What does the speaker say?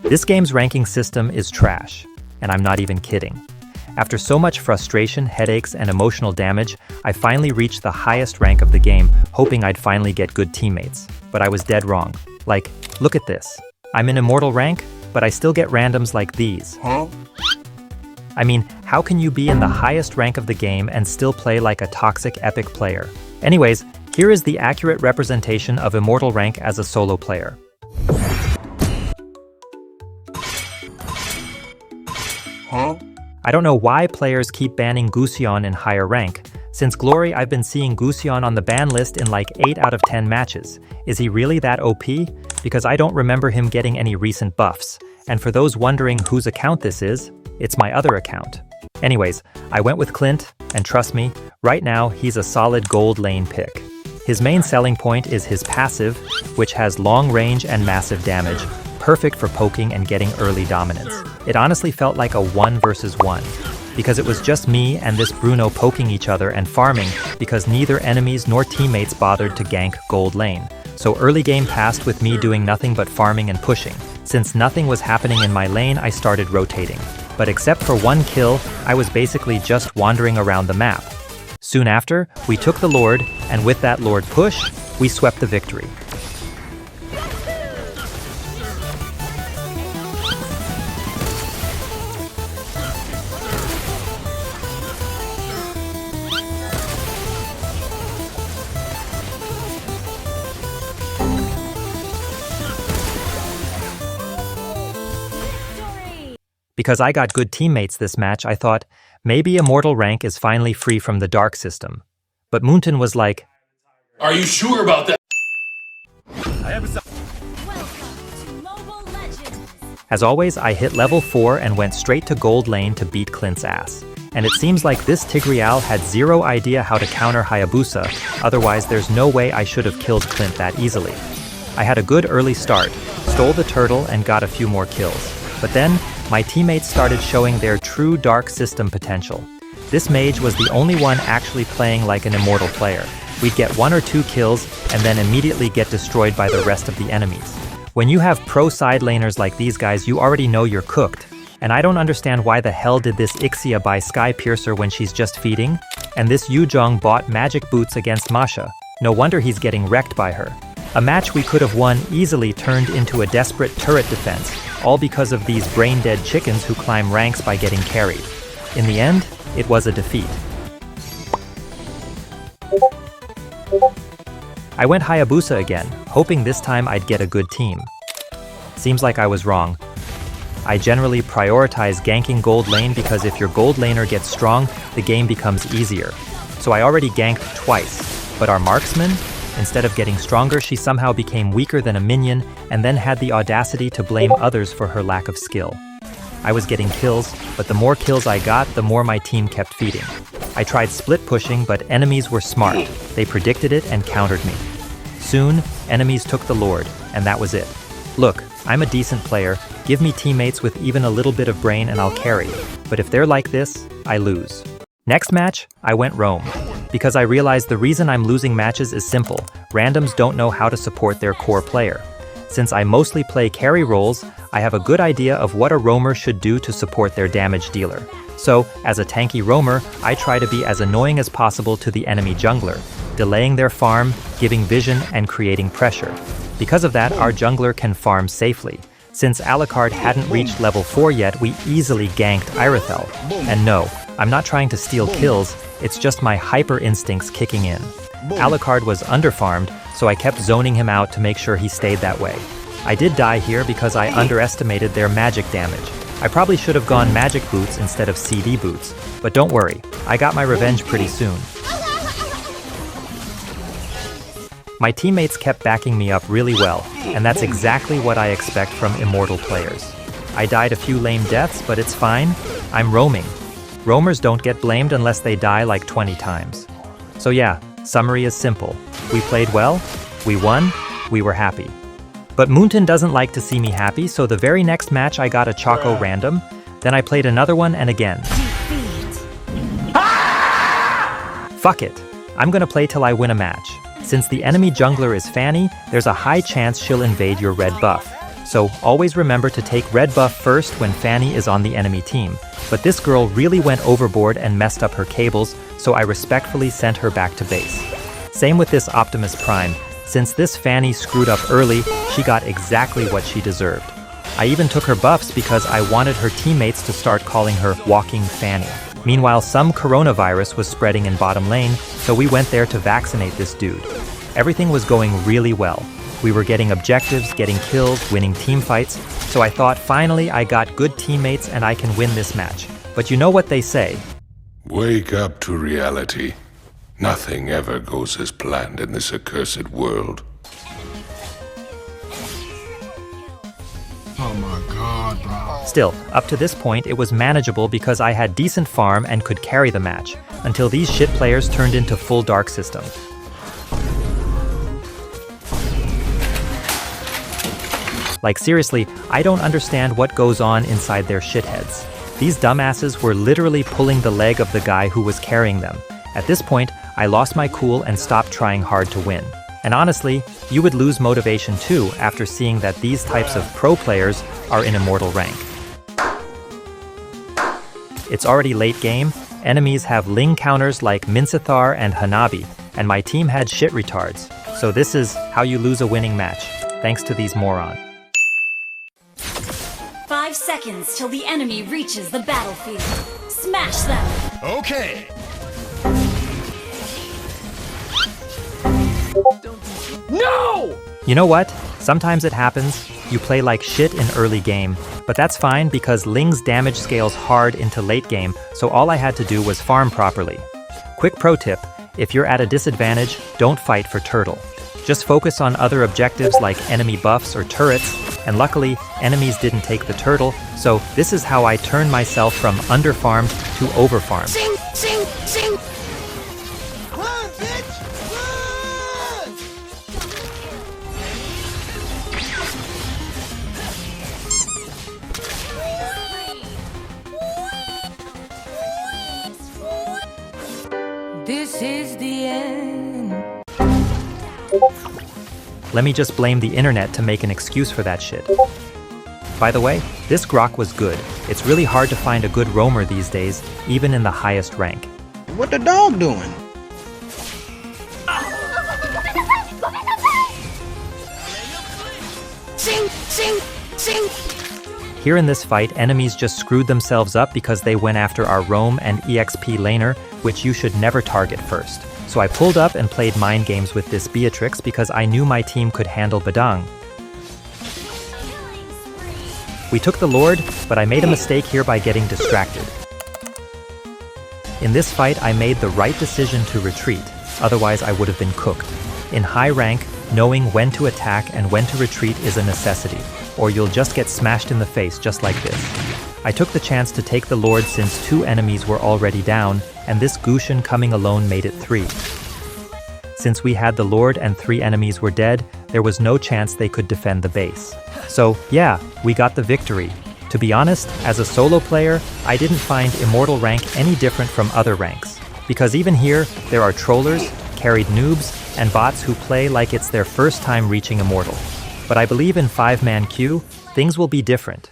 This game's ranking system is trash, and I'm not even kidding. After so much frustration, headaches, and emotional damage, I finally reached the highest rank of the game, hoping I'd finally get good teammates. But I was dead wrong. Like, look at this. I'm in Immortal rank, but I still get randoms like these. I mean, how can you be in the highest rank of the game and still play like a toxic epic player? Anyways, here is the accurate representation of Immortal rank as a solo player. I don't know why players keep banning Gusion in higher rank. Since Glory, I've been seeing Gusion on the ban list in like 8 out of 10 matches. Is he really that OP? Because I don't remember him getting any recent buffs. And for those wondering whose account this is, it's my other account. Anyways, I went with Clint, and trust me, right now he's a solid gold lane pick. His main selling point is his passive, which has long range and massive damage, perfect for poking and getting early dominance. It honestly felt like a 1 versus 1, because it was just me and this Bruno poking each other and farming because neither enemies nor teammates bothered to gank gold lane. So early game passed with me doing nothing but farming and pushing. Since nothing was happening in my lane, I started rotating. But except for one kill, I was basically just wandering around the map. Soon after, we took the Lord, and with that Lord push, we swept the victory. Because I got good teammates this match, I thought, maybe Immortal rank is finally free from the dark system. But Moonton was like, "Are you sure about that?" As always, I hit level 4 and went straight to gold lane to beat Clint's ass. And it seems like this Tigreal had zero idea how to counter Hayabusa, otherwise there's no way I should have killed Clint that easily. I had a good early start, stole the turtle and got a few more kills. But then, my teammates started showing their true dark system potential. This mage was the only one actually playing like an Immortal player. We'd get 1 or 2 kills and then immediately get destroyed by the rest of the enemies. When you have pro side laners like these guys, you already know you're cooked. And I don't understand why the hell did this Ixia buy Sky Piercer when she's just feeding? And this Yuzhong bought magic boots against Masha. No wonder he's getting wrecked by her. A match we could have won easily turned into a desperate turret defense, all because of these brain-dead chickens who climb ranks by getting carried. In the end, it was a defeat. I went Hayabusa again, hoping this time I'd get a good team. Seems like I was wrong. I generally prioritize ganking gold lane because if your gold laner gets strong, the game becomes easier. So I already ganked twice, but our marksman, instead of getting stronger, she somehow became weaker than a minion and then had the audacity to blame others for her lack of skill. I was getting kills, but the more kills I got, the more my team kept feeding. I tried split pushing, but enemies were smart. They predicted it and countered me. Soon, enemies took the Lord, and that was it. Look, I'm a decent player. Give me teammates with even a little bit of brain and I'll carry. But if they're like this, I lose. Next match, I went roam. Because I realized the reason I'm losing matches is simple. Randoms don't know how to support their core player. Since I mostly play carry roles, I have a good idea of what a roamer should do to support their damage dealer. So, as a tanky roamer, I try to be as annoying as possible to the enemy jungler, delaying their farm, giving vision, and creating pressure. Because of that, our jungler can farm safely. Since Alucard hadn't reached level 4 yet, we easily ganked Irithel. And no, I'm not trying to steal kills, it's just my hyper instincts kicking in. Alucard was underfarmed, so I kept zoning him out to make sure he stayed that way. I did die here because I underestimated their magic damage. I probably should have gone magic boots instead of CD boots, but don't worry, I got my revenge pretty soon. My teammates kept backing me up really well, and that's exactly what I expect from Immortal players. I died a few lame deaths, but it's fine. I'm roaming. Roamers don't get blamed unless they die like 20 times. So yeah, summary is simple. We played well, we won, we were happy. But Moonton doesn't like to see me happy, so the very next match I got a Choco random, then I played another one and again. Fuck it, I'm gonna play till I win a match. Since the enemy jungler is Fanny, there's a high chance she'll invade your red buff. So always remember to take red buff first when Fanny is on the enemy team. But this girl really went overboard and messed up her cables, so I respectfully sent her back to base. Same with this Optimus Prime. Since this Fanny screwed up early, she got exactly what she deserved. I even took her buffs because I wanted her teammates to start calling her Walking Fanny. Meanwhile, some coronavirus was spreading in bottom lane, so we went there to vaccinate this dude. Everything was going really well. We were getting objectives, getting kills, winning team fights, so I thought finally I got good teammates and I can win this match. But you know what they say? Wake up to reality. Nothing ever goes as planned in this accursed world. Oh my god, bro. Still, up to this point it was manageable because I had decent farm and could carry the match, until these shit players turned into full dark system. Like seriously, I don't understand what goes on inside their shitheads. These dumbasses were literally pulling the leg of the guy who was carrying them. At this point, I lost my cool and stopped trying hard to win. And honestly, you would lose motivation too after seeing that these types of pro players are in Immortal rank. It's already late game, enemies have Ling counters like Mincithar and Hanabi, and my team had shit retards. So this is how you lose a winning match, thanks to these morons. 5 seconds till the enemy reaches the battlefield. Smash them! Okay. No! You know what? Sometimes it happens. You play like shit in early game, but that's fine because Ling's damage scales hard into late game, so all I had to do was farm properly. Quick pro tip, if you're at a disadvantage, don't fight for turtle. Just focus on other objectives like enemy buffs or turrets, and luckily, enemies didn't take the turtle, so this is how I turn myself from underfarmed to overfarmed. Sing, sing, sing! Run, bitch! Run! This is the end. Let me just blame the internet to make an excuse for that shit. By the way, this grok was good. It's really hard to find a good roamer these days, even in the highest rank. What the dog doing? Sing, sing, sing! Here in this fight, enemies just screwed themselves up because they went after our roam and EXP laner, which you should never target first. So I pulled up and played mind games with this Beatrix because I knew my team could handle Badang. We took the Lord, but I made a mistake here by getting distracted. In this fight, I made the right decision to retreat, otherwise I would have been cooked. In high rank, knowing when to attack and when to retreat is a necessity, or you'll just get smashed in the face just like this. I took the chance to take the Lord since 2 enemies were already down, and this Gushin coming alone made it 3. Since we had the Lord and 3 enemies were dead, there was no chance they could defend the base. So yeah, we got the victory. To be honest, as a solo player, I didn't find Immortal rank any different from other ranks. Because even here, there are trollers, carried noobs, and bots who play like it's their first time reaching Immortal. But I believe in 5-man queue, things will be different.